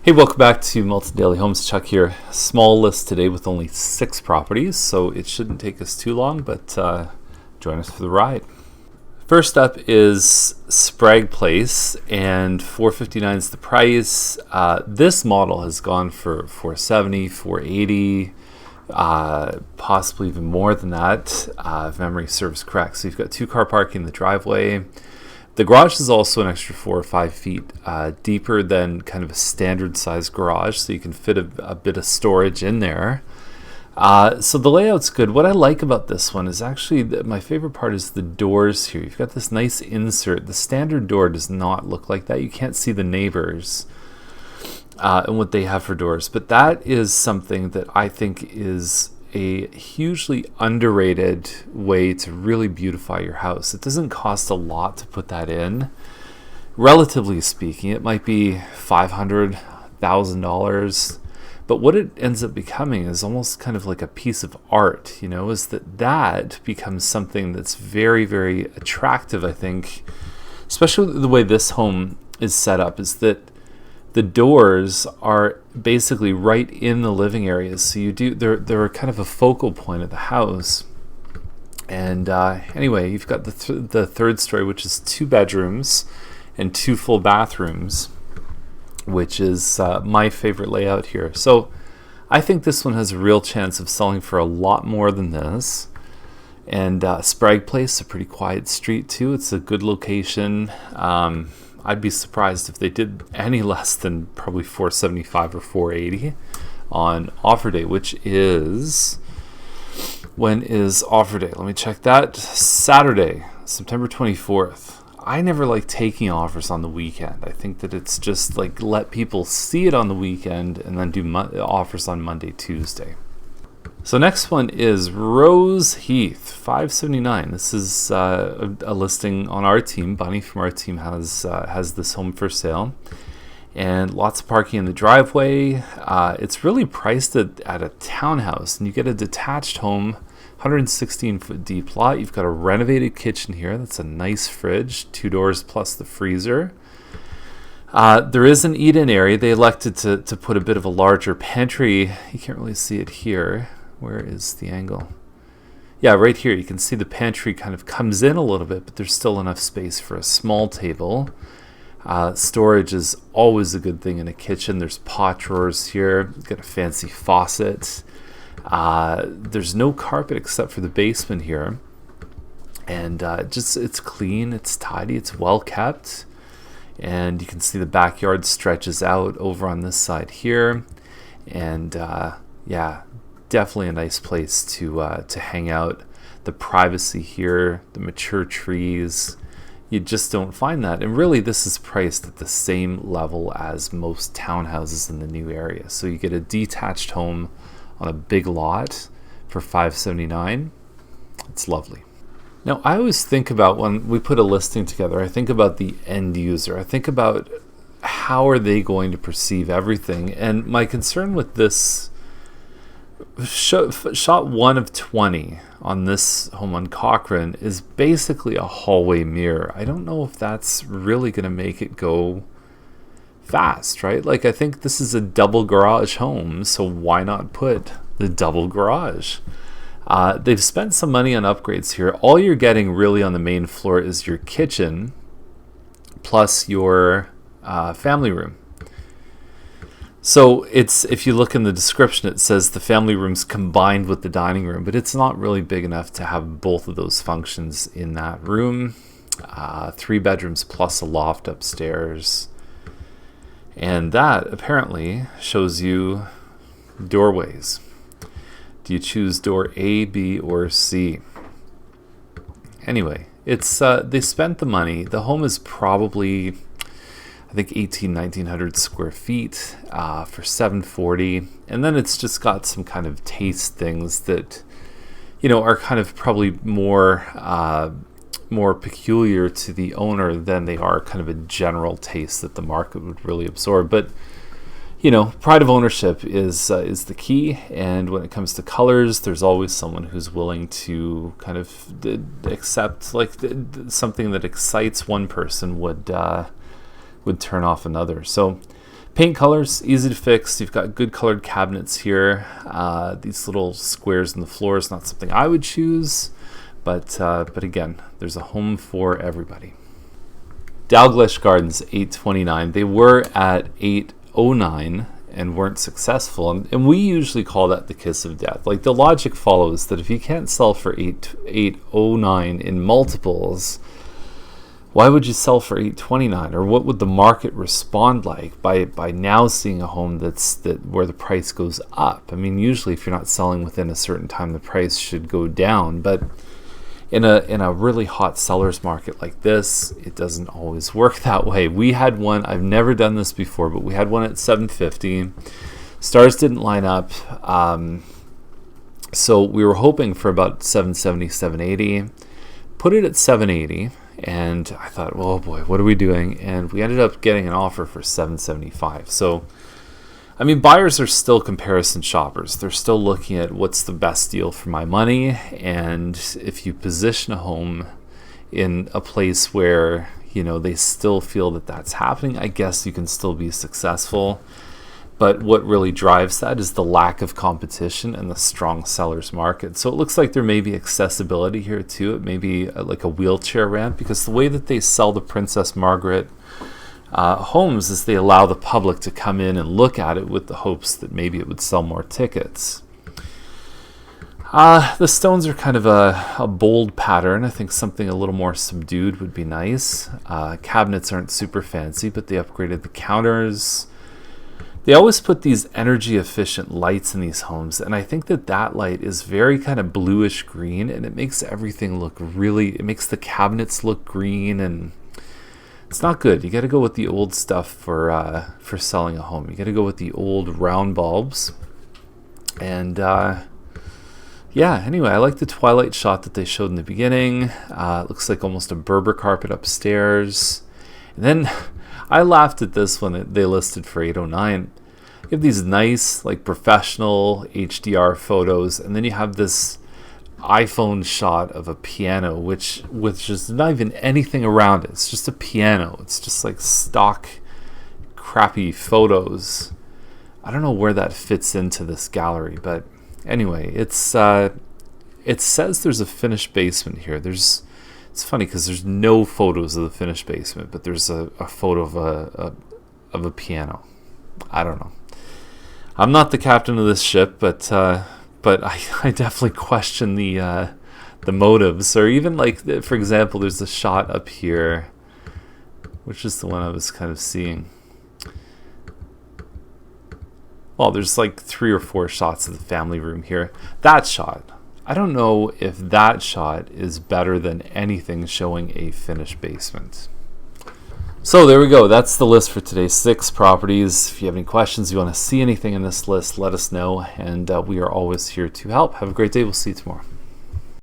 Hey, welcome back to Milton Daily Homes. Chuck here. Small list today with only 6 properties, so it shouldn't take us too long, but join us for the ride. First up is Sprague Place, and $459 is the price. This model has gone for $470, $480, possibly even more than that, if memory serves correct. So you've got 2-car parking in the driveway. The garage is also an extra 4 or 5 feet deeper than kind of a standard size garage, so you can fit a bit of storage in there. So the layout's good. What I like about this one is actually my favorite part is the doors here. You've got this nice insert. The standard door does not look like that. You can't see the neighbors and what they have for doors, but that is something that I think is a hugely underrated way to really beautify your house. It doesn't cost a lot to put that in. Relatively speaking, it might be $500, $1,000, but what it ends up becoming is almost kind of like a piece of art, is that becomes something that's very, very attractive, I think, especially the way this home is set up, is that the doors are basically right in the living areas, so they're kind of a focal point of the house. And anyway, you've got the third story, which is 2 bedrooms and 2 full bathrooms, which is my favorite layout here. So I think this one has a real chance of selling for a lot more than this. And Sprague Place, a pretty quiet street too. It's a good location. I'd be surprised if they did any less than probably $475 or $480 on offer day, which is, when is offer day? Let me check that. Saturday, September 24th. I never like taking offers on the weekend. I think that it's just like let people see it on the weekend and then do offers on Monday, Tuesday. So next one is Rose Heath, $579. This is a listing on our team. Bunny from our team has this home for sale, and lots of parking in the driveway. It's really priced at a townhouse, and you get a detached home, 116-foot deep lot. You've got a renovated kitchen here. That's a nice fridge, 2 doors plus the freezer. There is an eat-in area. They elected to put a bit of a larger pantry. You can't really see it here. Where is the angle? Yeah, right here. You can see the pantry kind of comes in a little bit, but there's still enough space for a small table. Storage is always a good thing in a kitchen. There's pot drawers here. You've got a fancy faucet. There's no carpet except for the basement here. And it's clean, it's tidy, it's well kept. And you can see the backyard stretches out over on this side here. And yeah, definitely a nice place to hang out. The privacy here, the mature trees, you just don't find that. And really, this is priced at the same level as most townhouses in the new area. So you get a detached home on a big lot for $579. It's lovely. Now, I always think about when we put a listing together, I think about the end user. I think about how are they going to perceive everything. And my concern with this shot 1 of 20 on this home on Cochran is basically a hallway mirror. I don't know if that's really going to make it go fast, right? Like, I think this is a double garage home, so why not put the double garage? They've spent some money on upgrades here. All you're getting really on the main floor is your kitchen plus your family room. So if you look in the description, it says the family room's combined with the dining room, but it's not really big enough to have both of those functions in that room. 3 bedrooms plus a loft upstairs. And that apparently shows you doorways. Do you choose door A, B, or C? Anyway, it's they spent the money. The home is probably, I think, 1,900 square feet for $740, and then it's just got some kind of taste things that are kind of probably more peculiar to the owner than they are kind of a general taste that the market would really absorb. But pride of ownership is the key, and when it comes to colors, there's always someone who's willing to kind of accept something that excites one person would turn off another. So Paint colors, easy to fix. You've got good colored cabinets here. These little squares in the floor is not something I would choose, but again, there's a home for everybody. Dalglish Gardens, 829. They were at 809 and weren't successful, and we usually call that the kiss of death. Like, the logic follows that if you can't sell for 809 in multiples, why would you sell for 829? Or what would the market respond like by now seeing a home where the price goes up? I mean, usually if you're not selling within a certain time, the price should go down. But in a really hot seller's market like this, it doesn't always work that way. We had one, I've never done this before, but we had one at 750. Stars didn't line up. So we were hoping for about 770, 780. Put it at 780. And I thought, well, oh boy, what are we doing? And we ended up getting an offer for 775. So, I mean, buyers are still comparison shoppers. They're still looking at what's the best deal for my money. And if you position a home in a place where, they still feel that that's happening, I guess you can still be successful. But what really drives that is the lack of competition and the strong seller's market. So it looks like there may be accessibility here too. It may be like a wheelchair ramp, because the way that they sell the Princess Margaret homes is they allow the public to come in and look at it with the hopes that maybe it would sell more tickets. The stones are kind of a bold pattern. I think something a little more subdued would be nice. Cabinets aren't super fancy, but they upgraded the counters. They always put these energy efficient lights in these homes, and I think that light is very kind of bluish green, and it makes everything look it makes the cabinets look green, and it's not good. You got to go with the old stuff for selling a home. You got to go with the old round bulbs. And anyway, I like the twilight shot that they showed in the beginning. It looks like almost a Berber carpet upstairs. And then I laughed at this one they listed for 809. You have these nice, like, professional HDR photos, and then you have this iPhone shot of a piano, which is not even anything around it. It's just a piano. It's just like stock, crappy photos. I don't know where that fits into this gallery, but anyway, it says there's a finished basement here. It's funny because there's no photos of the finished basement, but there's a photo of a piano. I don't know. I'm not the captain of this ship, but I definitely question the motives. Or even, like, for example, there's a shot up here, which is the one I was kind of seeing. Well, there's like 3 or 4 shots of the family room here. That shot, I don't know if that shot is better than anything showing a finished basement. So there we go. That's the list for today. 6 properties. If you have any questions, you want to see anything in this list, let us know. And we are always here to help. Have a great day. We'll see you tomorrow.